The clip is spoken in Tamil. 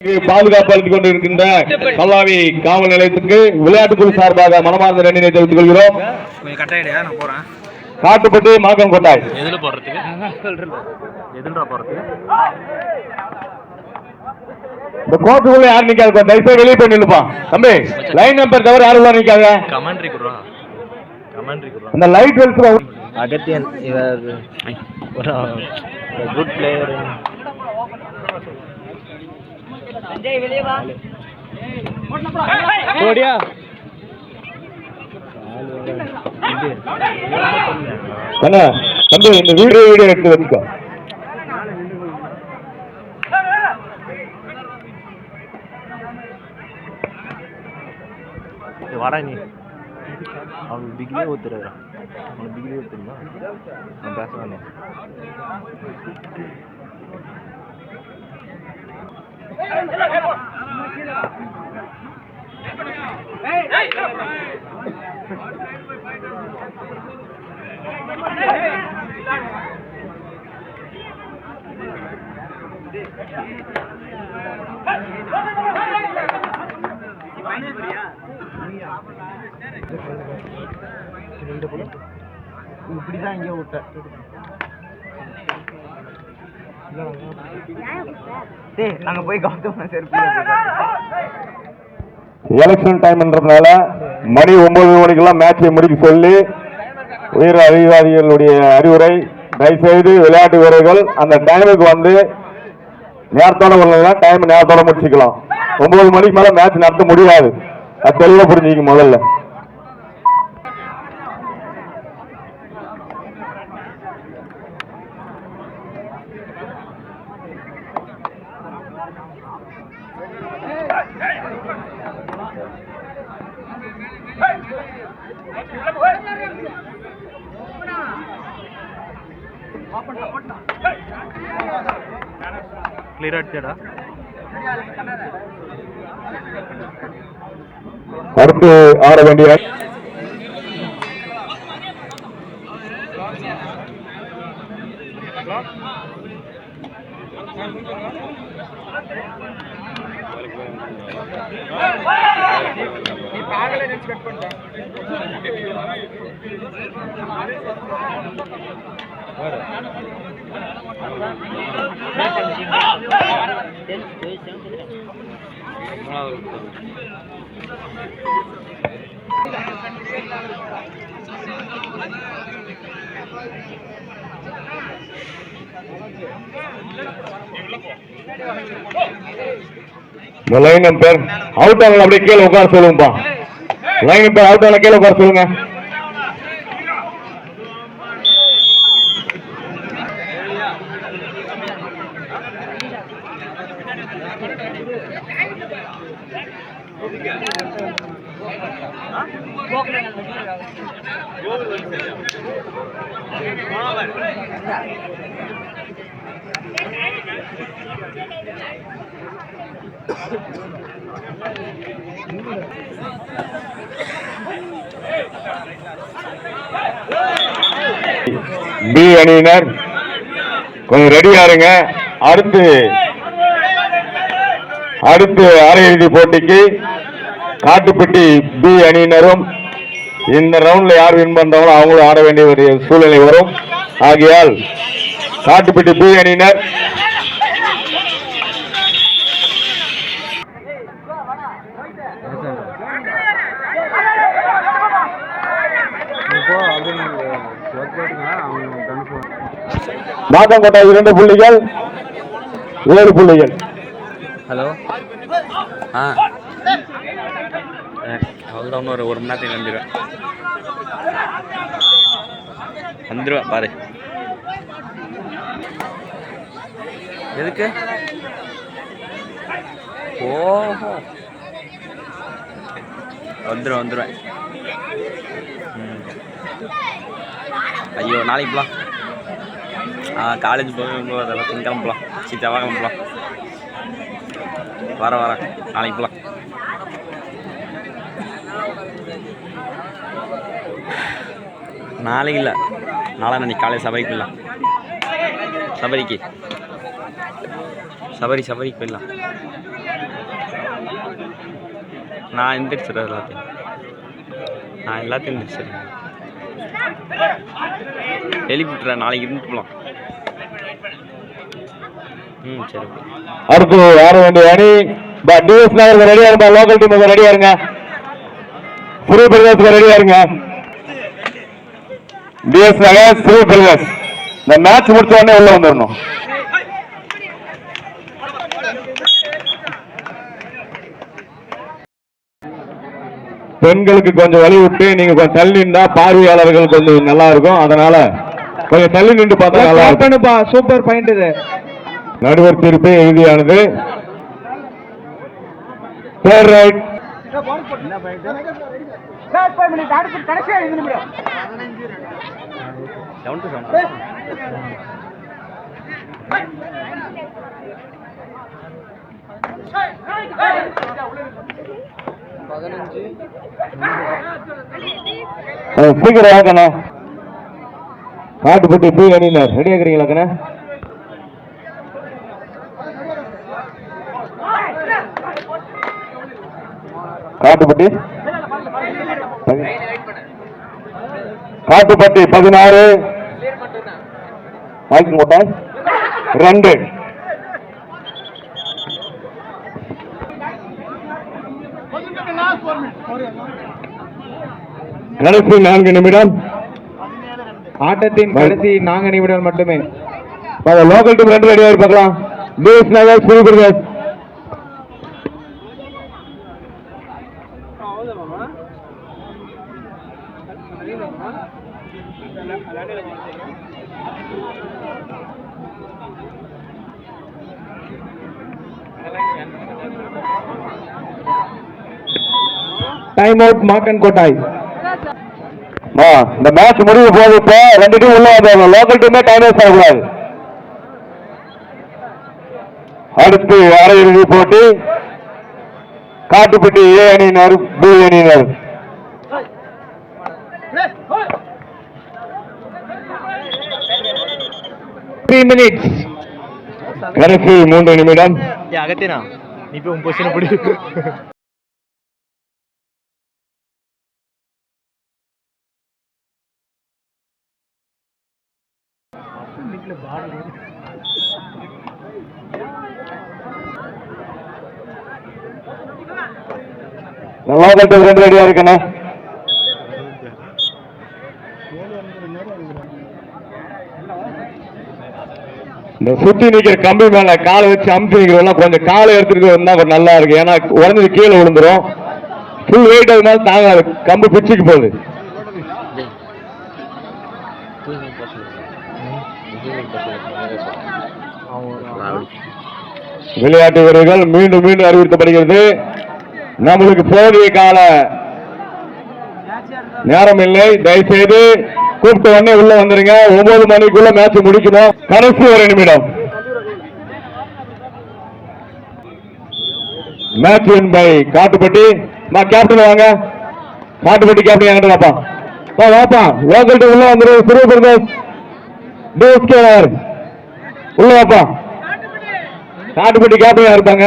பாதுகாப்பு அளித்துக் கொண்டிருக்கின்ற கல்லாவி காவல் நிலையத்துக்கு விளையாட்டுக்குழு சார்பாக மனமார்ந்த நன்றியை தெரிவித்துக் கொள்கிறோம். காட்டுப்பட்டி மாக்கம் கொட்டாய் இந்த கோட்டுக்குள்ள யார் நிக்காது தயவுசெய்து வெளியே போய் நில்லுப்பா தம்பி. லைன் நம்பர் தவிர யாரும் உள்ள நிக்காங்க. அந்த லைட் வெல்ஸ் அகத்தியன் இவர் ஒரு குட் பிளேயர். ஓடியா தம்பி இந்த வீடியோ எடுத்து வச்சுக்கோ. வாடா நீ அவனுக்கு டிகிரியே ஒத்துறாரா? அவனுக்கு டிகிரி ஒத்துருமா? நான் பேசுவானே. இப்படிதான் இங்கே விட்ட நாங்க போய் கௌதம் எலெக்ஷன் டைம்ன்றதுனால மணி 9 மணிக்கெல்லாம் மேட்சை முடிக்க சொல்லி உயர் அதிகாரிகளுடைய அறிவுரை. தயவுசெய்து விளையாட்டு வீரர்கள் அந்த டைமுக்கு வந்து நேரத்தோட வரலாம், டைம் நேரத்தோட முடிச்சுக்கலாம். 9 மணிக்கு மேல மேட்ச் நடத்த முடியாது. அது தெளிவா புரிஞ்சுக்க. முதல்ல கிளியர் ஆயிடுச்சா? அடுத்து ஆட வேண்டிய லைன் நம்பர் அவுட் ஆகல அப்படியே கீழே உட்கார சொல்லுங்கப்பா. லைன் நம்பர் அவுட் ஆகல கீழே உட்கார சொல்லுங்க. பி அணியினர் கொஞ்சம் ரெடியா இருங்க. அடுத்து அரையிறுதி போட்டிக்கு காட்டுப்பட்டி பி அணியினரும் இந்த ரவுண்ட்ல யார் வின் பண்றாங்களோ அவங்களும் ஆட வேண்டிய ஒரு சூழ்நிலை வரும். ஆகையால் காட்டுப்பட்டி பி அணியினர் மாதங்கோட்டை 2 புள்ளிகள் 7 புள்ளிகள். ஹலோ அவ்வளோதான். ஒரு மணி நேரத்துக்கு வந்துடுவேன் பாரு. எதுக்கு? ஓஹோ வந்துடுவேன். ஐயோ நாளைக்கு போகலாம். காலேஜ் போகும்போது அதெல்லாம் திங்கக்கிழமை போகலாம். செவ்வாய்க்கிழமை போகலாம். வரேன் நாளைக்கு போகலாம். நாளைக்கு இல்லை, நாளான்னைக்கு காலையில் சபரிக்கு போயிடலாம். சபரிக்கு போயிடலாம். நான் எந்திரிச்சிடுறேன் எல்லாத்தையும் எந்திரிச்சிடுறேன். எழுப்பி விட்டுறேன், நாளைக்கு இருந்துட்டு போகலாம். சரி. அடுத்து ஆட வேண்டிய அணி டிஎஸ் நகர் ரெடியா இருங்க. லோக்கல் டீம் ரெடியா இருங்க. சிறு பிரதேசத்துக்கு ரெடியா இருங்க. டிஎஸ் நகர் சிறு பிரதேஷ் இந்த மேட்ச் முடிச்ச உடனே உள்ள வந்துடணும். பெண்களுக்கு கொஞ்சம் வழி விட்டு நீங்க கொஞ்சம் தள்ளி நின்றா பார்வையாளர்கள் கொஞ்சம் நல்லா இருக்கும். அதனால கொஞ்சம் தள்ளி நின்று பார்த்தா நல்லா இருக்கும். சூப்பர் பாயிண்ட் இது. நடுவர் தீர்ப்பே இறுதியானது. Third right. சீக்கிரம் வாங்கண்ணா. காட்டுப்பட்டி பி அணியினர் ரெடி ஆகிறீங்களா கண்ணா? காட்டுப்பட்டி 16 மூட்டை 2. கடைசி 4 நிமிடம். ஆட்டத்தின் கடைசி 4 நிமிடம் மட்டுமே. லோக்கல் டீம் 2 ரெடியா இருப்பாக்கலாம். டிஎஸ் நகர் சிறு பிரதேஷ். Time out மாக்கன் கோட்டாய். இந்த மேட்ச் முடிவு போது இப்ப 2 டீம் உள்ள வந்தாங்க. லோக்கல் டீமே டைம் வேஸ்ட் ஆகக்கூடாது. அடுத்து அரையிறுதி போட்டி காட்டுப்பட்டி ஏ அணியினர் பி அணியினர். கடைசி 3 நிமிடம். அகத்தேனா நீ போய் உன் பொசிஷனை பிடி. லோக்கல் டீம் 2 ரெடியா இருக்கண்ணே. இந்த சுத்தி நிக்கிற கம்பி மேல காலை வச்சு அமுத்தி நிக்கிறோம்னா கொஞ்சம் காலை எடுத்துட்டு வந்தா கொஞ்சம் நல்லா இருக்கு. ஏன்னா உடனே கீழே விழுந்துரும். ஃபுல் வெயிட் அதனால தாங்காது, கம்பு பிச்சுக்கு போகுது. விளையாட்டு வீரர்கள் மீண்டும் மீண்டும் அறிவுறுத்தப்படுகிறது. நம்மளுக்கு போதிய கால நேரம் இல்லை. தயவுசெய்து கூப்பிட்ட உடனே உள்ள வந்துருங்க. 9 மணிக்குள்ள மேட்ச் முடிக்கணும். கடைசி 1 நிமிடம். Match win by Kattupatti. Captain வாங்க. காட்டுப்பட்டி கேப்டன் என்கிட்ட வாப்பா. வாப்பா லோக்கல் டீம் உள்ள வந்துரு. சிறு பிரதேஷ் டிஎஸ்கே உள்ள வாப்பா. காட்டுப்பட்டி கேப்டன் இருப்பாங்க.